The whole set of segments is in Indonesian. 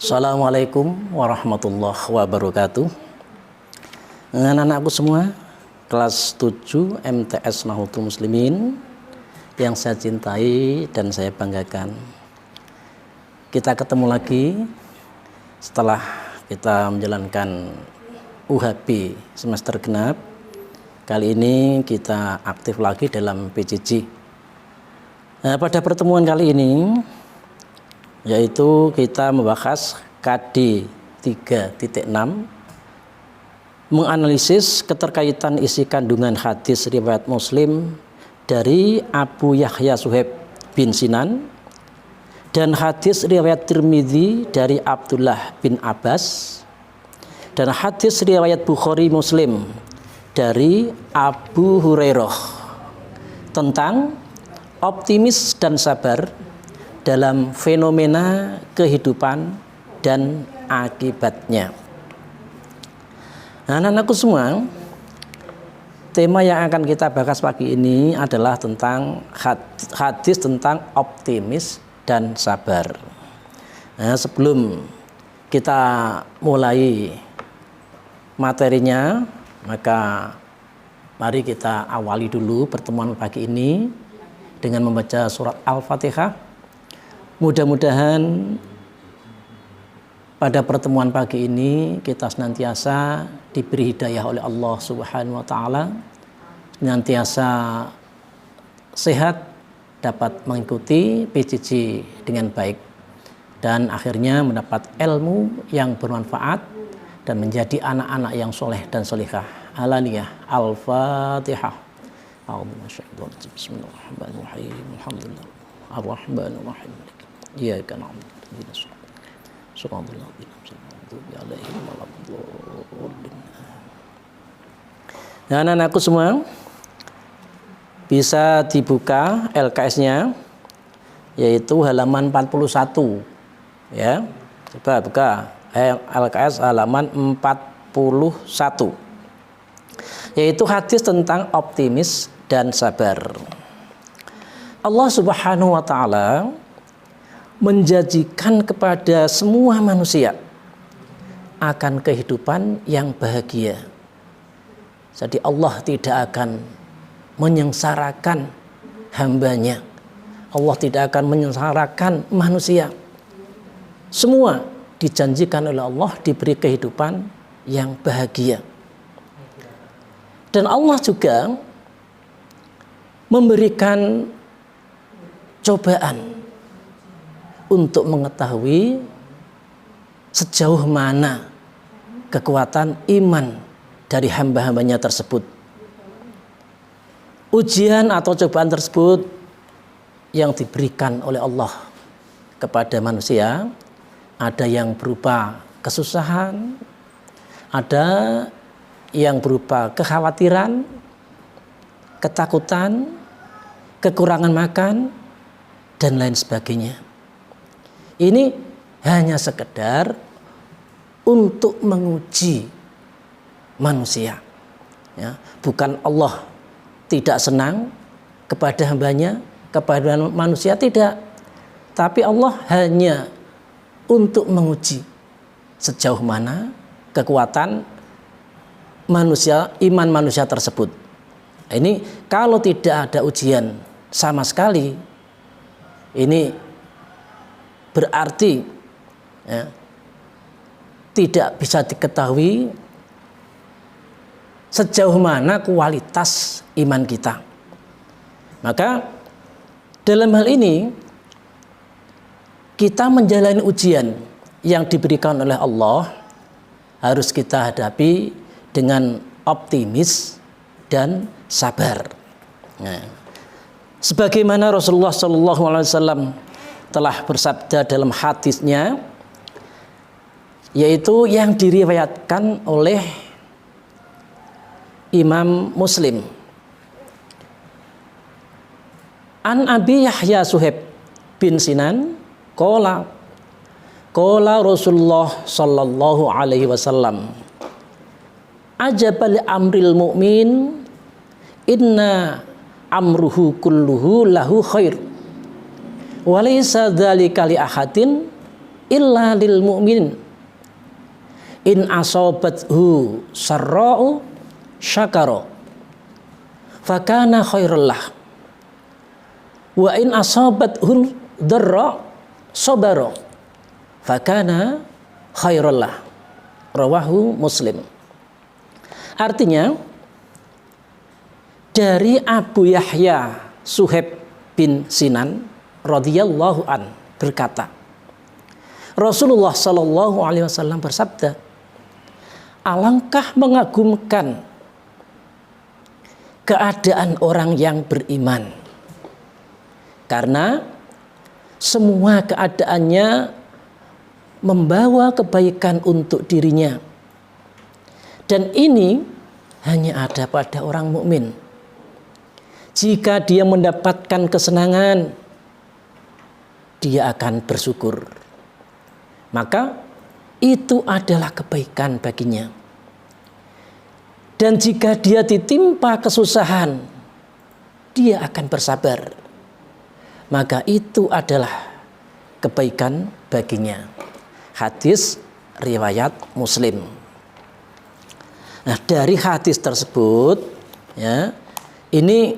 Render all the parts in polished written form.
Assalamualaikum warahmatullahi wabarakatuh. Anak-anakku semua, kelas 7 MTS Nahdlatul Muslimin yang saya cintai dan saya banggakan. Kita ketemu lagi setelah kita menjalankan UHB semester genap. Kali ini kita aktif lagi dalam PJJ. Nah, pada pertemuan kali ini yaitu kita membahas KD 3.6, menganalisis keterkaitan isi kandungan hadis riwayat Muslim dari Abu Yahya Suhaib bin Sinan dan hadis riwayat Tirmidzi dari Abdullah bin Abbas dan hadis riwayat Bukhari Muslim dari Abu Hurairah tentang optimis dan sabar dalam fenomena kehidupan dan akibatnya. Nah, anak-anakku semua, tema yang akan kita bahas pagi ini adalah tentang hadis tentang optimis dan sabar. Nah, sebelum kita mulai materinya, maka mari kita awali dulu pertemuan pagi ini dengan membaca surat Al-Fatihah. Mudah-mudahan pada pertemuan pagi ini kita senantiasa diberi hidayah oleh Allah Subhanahu wa taala, senantiasa sehat, dapat mengikuti PJJ dengan baik dan akhirnya mendapat ilmu yang bermanfaat dan menjadi anak-anak yang soleh dan solihah. Alaniyah. Al-Fatihah. Bismillahirrahmanirrahim. Alhamdulillah. Ar-Rahmanir-Rahim. Iyyaka na'budu wa iyyaka nasta'in. Shiratal ladzina alaihim waladdallin. Nah, anak-anakku semua, bisa dibuka LKS-nya yaitu halaman 41 ya. Coba buka LKS halaman 41. Yaitu hadis tentang optimis dan sabar. Allah Subhanahu wa taala menjanjikan kepada semua manusia akan kehidupan yang bahagia. Jadi Allah tidak akan menyengsarakan hambanya. Allah tidak akan menyengsarakan manusia. Semua dijanjikan oleh Allah diberi kehidupan yang bahagia. Dan Allah juga memberikan cobaan untuk mengetahui sejauh mana kekuatan iman dari hamba-hambanya tersebut. Ujian atau cobaan tersebut yang diberikan oleh Allah kepada manusia ada yang berupa kesusahan, ada yang berupa kekhawatiran, ketakutan, kekurangan makan, dan lain sebagainya. Ini hanya sekedar untuk menguji manusia. Ya, bukan Allah tidak senang kepada hambanya, kepada manusia, tidak. Tapi Allah hanya untuk menguji sejauh mana kekuatan manusia, iman manusia tersebut. Ini kalau tidak ada ujian sama sekali, ini berarti ya, tidak bisa diketahui sejauh mana kualitas iman kita. Maka dalam hal ini kita menjalani ujian yang diberikan oleh Allah harus kita hadapi dengan optimis dan sabar. Nah, sebagaimana Rasulullah SAW telah bersabda dalam hadisnya, yaitu yang diriwayatkan oleh Imam Muslim. An Abi Yahya Suhaib bin Sinan qala Rasulullah sallallahu alaihi wasallam, ajabal amril mu'min inna amruhu kulluhu lahu khair walaysa dzalika li ahadin illa lil mu'minin in asobathu sarra'u syakara fakana khairul lah wa in asobathu dharra sabara fakana khairul lah. Rawahu Muslim. Artinya dari Abu Yahya Suhaib bin Sinan radhiyallahu an berkata, Rasulullah sallallahu alaihi wasallam bersabda, alangkah mengagumkan keadaan orang yang beriman, karena semua keadaannya membawa kebaikan untuk dirinya. Dan ini hanya ada pada orang mukmin. Jika dia mendapatkan kesenangan, dia akan bersyukur. Maka itu adalah kebaikan baginya. Dan jika dia ditimpa kesusahan, dia akan bersabar. Maka itu adalah kebaikan baginya. Hadis riwayat Muslim. Nah, dari hadis tersebut, ya, ini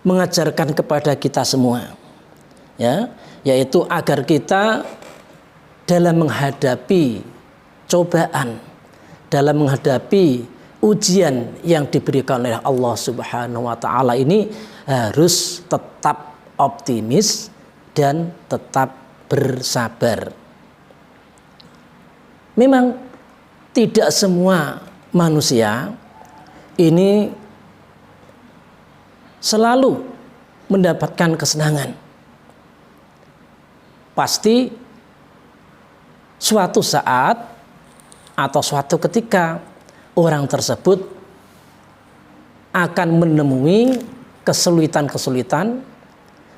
mengajarkan kepada kita semua, ya, yaitu agar kita dalam menghadapi cobaan, dalam menghadapi ujian yang diberikan oleh Allah Subhanahu wa taala ini harus tetap optimis dan tetap bersabar. Memang tidak semua manusia ini selalu mendapatkan kesenangan. Pasti suatu saat atau suatu ketika orang tersebut akan menemui kesulitan-kesulitan,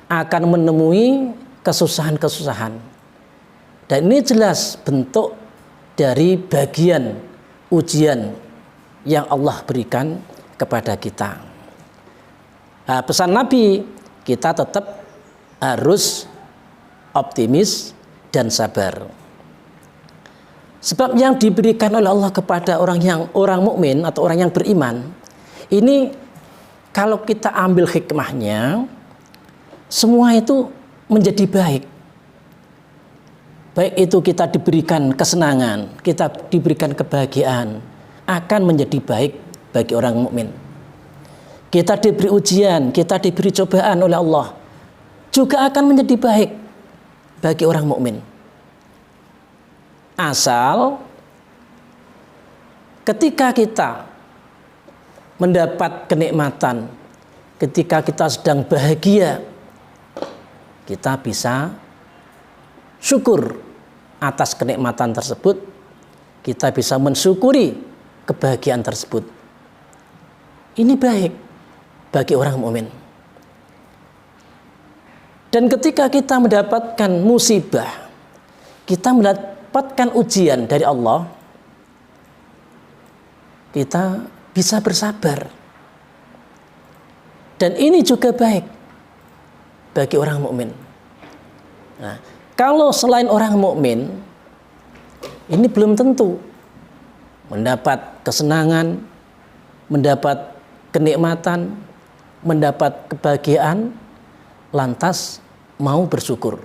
akan menemui kesusahan-kesusahan. Dan ini jelas bentuk dari bagian ujian yang Allah berikan kepada kita. Nah, pesan Nabi, kita tetap harus optimis dan sabar. Sebab yang diberikan oleh Allah kepada orang mukmin atau orang yang beriman, ini kalau kita ambil hikmahnya, semua itu menjadi baik. Baik itu kita diberikan kesenangan, kita diberikan kebahagiaan, akan menjadi baik bagi orang mukmin. Kita diberi ujian, kita diberi cobaan oleh Allah, juga akan menjadi baik bagi orang mukmin. Asal ketika kita mendapat kenikmatan, ketika kita sedang bahagia, kita bisa syukur atas kenikmatan tersebut, kita bisa mensyukuri kebahagiaan tersebut. Ini baik bagi orang mukmin. Dan ketika kita mendapatkan musibah, kita mendapatkan ujian dari Allah, kita bisa bersabar. Dan ini juga baik bagi orang mukmin. Nah, kalau selain orang mukmin, ini belum tentu mendapat kesenangan, mendapat kenikmatan, mendapat kebahagiaan, lantas mau bersyukur.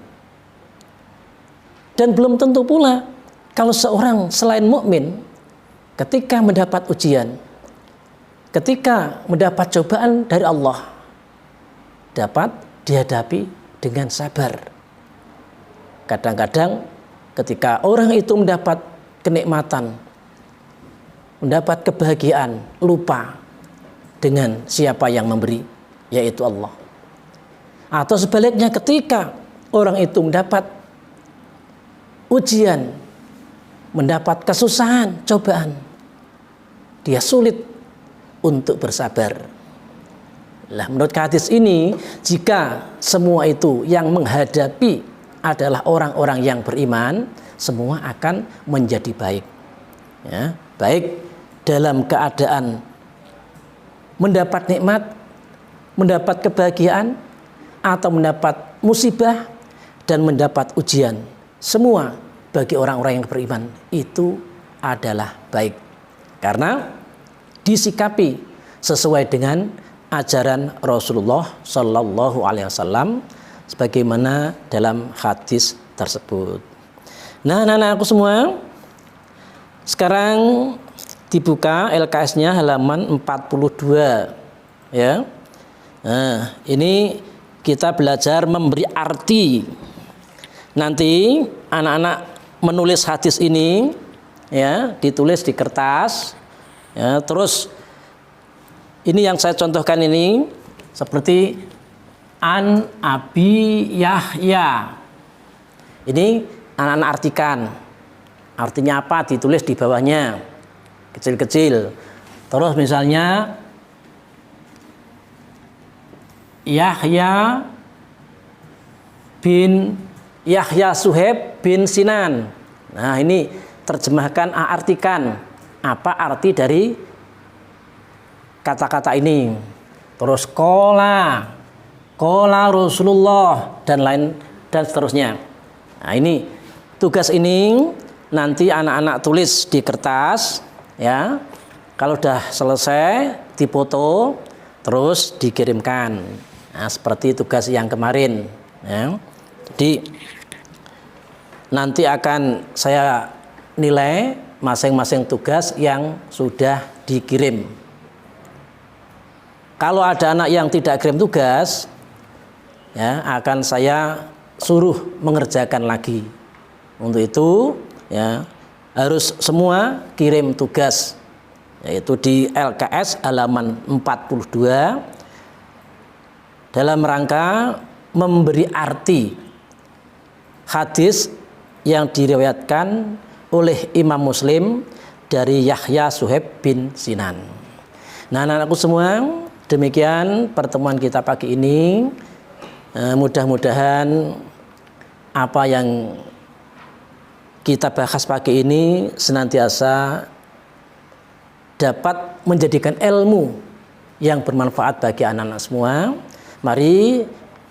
Dan belum tentu pula kalau seorang selain mukmin ketika mendapat ujian, ketika mendapat cobaan dari Allah, dapat dihadapi dengan sabar. Kadang-kadang ketika orang itu mendapat kenikmatan, mendapat kebahagiaan, lupa dengan siapa yang memberi, yaitu Allah. Atau sebaliknya ketika orang itu mendapat ujian, mendapat kesusahan, cobaan, dia sulit untuk bersabar. Lah, menurut hadis ini, jika semua itu yang menghadapi adalah orang-orang yang beriman, semua akan menjadi baik. Ya, baik dalam keadaan mendapat nikmat, mendapat kebahagiaan, atau mendapat musibah dan mendapat ujian. Semua bagi orang-orang yang beriman itu adalah baik. Karena disikapi sesuai dengan ajaran Rasulullah Shallallahu Alaihi Wasallam sebagaimana dalam hadis tersebut. Nah, anak-anakku semua, sekarang dibuka LKS-nya halaman 42 ya. Nah, ini kita belajar memberi arti. Nanti anak-anak menulis hadis ini ya, ditulis di kertas ya, terus ini yang saya contohkan ini seperti An Abi Yahya. Ini anak-anak artikan. Artinya apa? Ditulis di bawahnya. Kecil-kecil. Terus misalnya Yahya bin Yahya Suhaib bin Sinan. Nah, ini terjemahkan, artikan. Apa arti dari kata-kata ini? Terus kola Rasulullah dan lain dan seterusnya. Nah, ini tugas ini nanti anak-anak tulis di kertas ya. Kalau sudah selesai dipoto terus dikirimkan. Nah, seperti tugas yang kemarin ya. Jadi nanti akan saya nilai masing-masing tugas yang sudah dikirim. Kalau ada anak yang tidak kirim tugas ya, akan saya suruh mengerjakan lagi. Untuk itu ya, harus semua kirim tugas, yaitu di LKS halaman 42 dalam rangka memberi arti hadis yang diriwayatkan oleh Imam Muslim dari Yahya Suhaib bin Sinan. Nah, anak-anakku semua, demikian pertemuan kita pagi ini. Mudah-mudahan apa yang kita bahas pagi ini senantiasa dapat menjadikan ilmu yang bermanfaat bagi anak-anak semua. Mari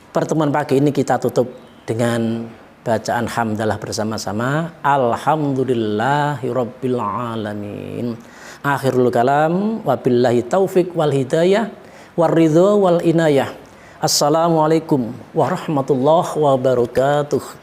pertemuan pagi ini kita tutup dengan bacaan hamdalah bersama-sama. Alhamdulillahirabbil alamin. Akhirul kalam, wabillahi taufik wal hidayah waridho wal inayah. Assalamualaikum warahmatullahi wabarakatuh.